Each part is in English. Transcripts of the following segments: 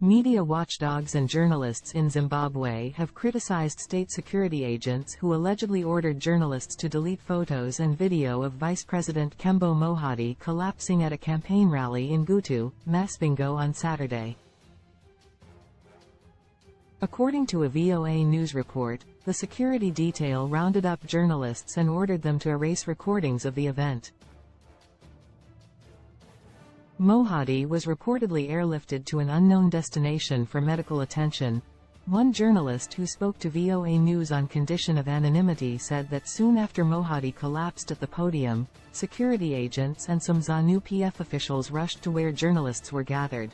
Media watchdogs and journalists in Zimbabwe have criticized state security agents who allegedly ordered journalists to delete photos and video of Vice President Kembo Mohadi collapsing at a campaign rally in Gutu, Masvingo on Saturday. According to a VOA news report, the security detail rounded up journalists and ordered them to erase recordings of the event. Mohadi was reportedly airlifted to an unknown destination for medical attention. One journalist who spoke to VOA News on condition of anonymity said that soon after Mohadi collapsed at the podium, security agents and some ZANU-PF officials rushed to where journalists were gathered.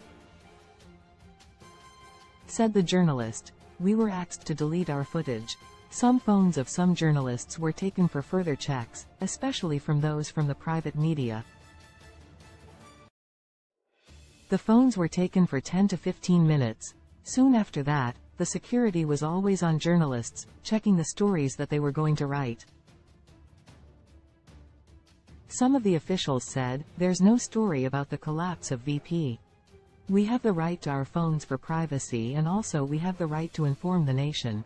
Said the journalist, "We were asked to delete our footage. Some phones of some journalists were taken for further checks, especially from those from the private media. The phones were taken for 10 to 15 minutes. Soon after that, the security was always on journalists, checking the stories that they were going to write." Some of the officials said, "There's no story about the collapse of VP. We have the right to our phones for privacy, and also we have the right to inform the nation."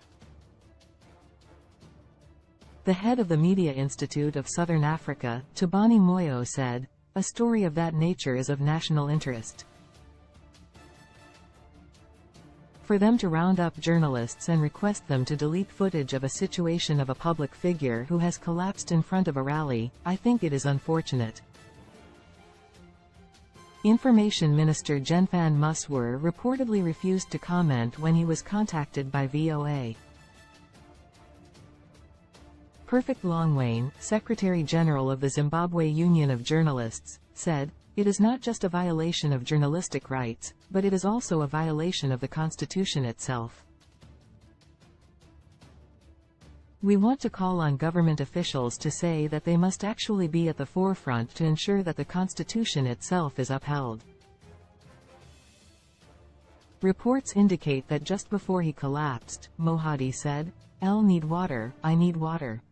The head of the Media Institute of Southern Africa, Tabani Moyo, said, "A story of that nature is of national interest. For them to round up journalists and request them to delete footage of a situation of a public figure who has collapsed in front of a rally, I think it is unfortunate." Information Minister Jenfan Muswer reportedly refused to comment when he was contacted by VOA. Perfect Longwane, Secretary General of the Zimbabwe Union of Journalists, said, "It is not just a violation of journalistic rights, but it is also a violation of the Constitution itself. We want to call on government officials to say that they must actually be at the forefront to ensure that the Constitution itself is upheld." Reports indicate that just before he collapsed, Mohadi said, "I'll need water, I need water."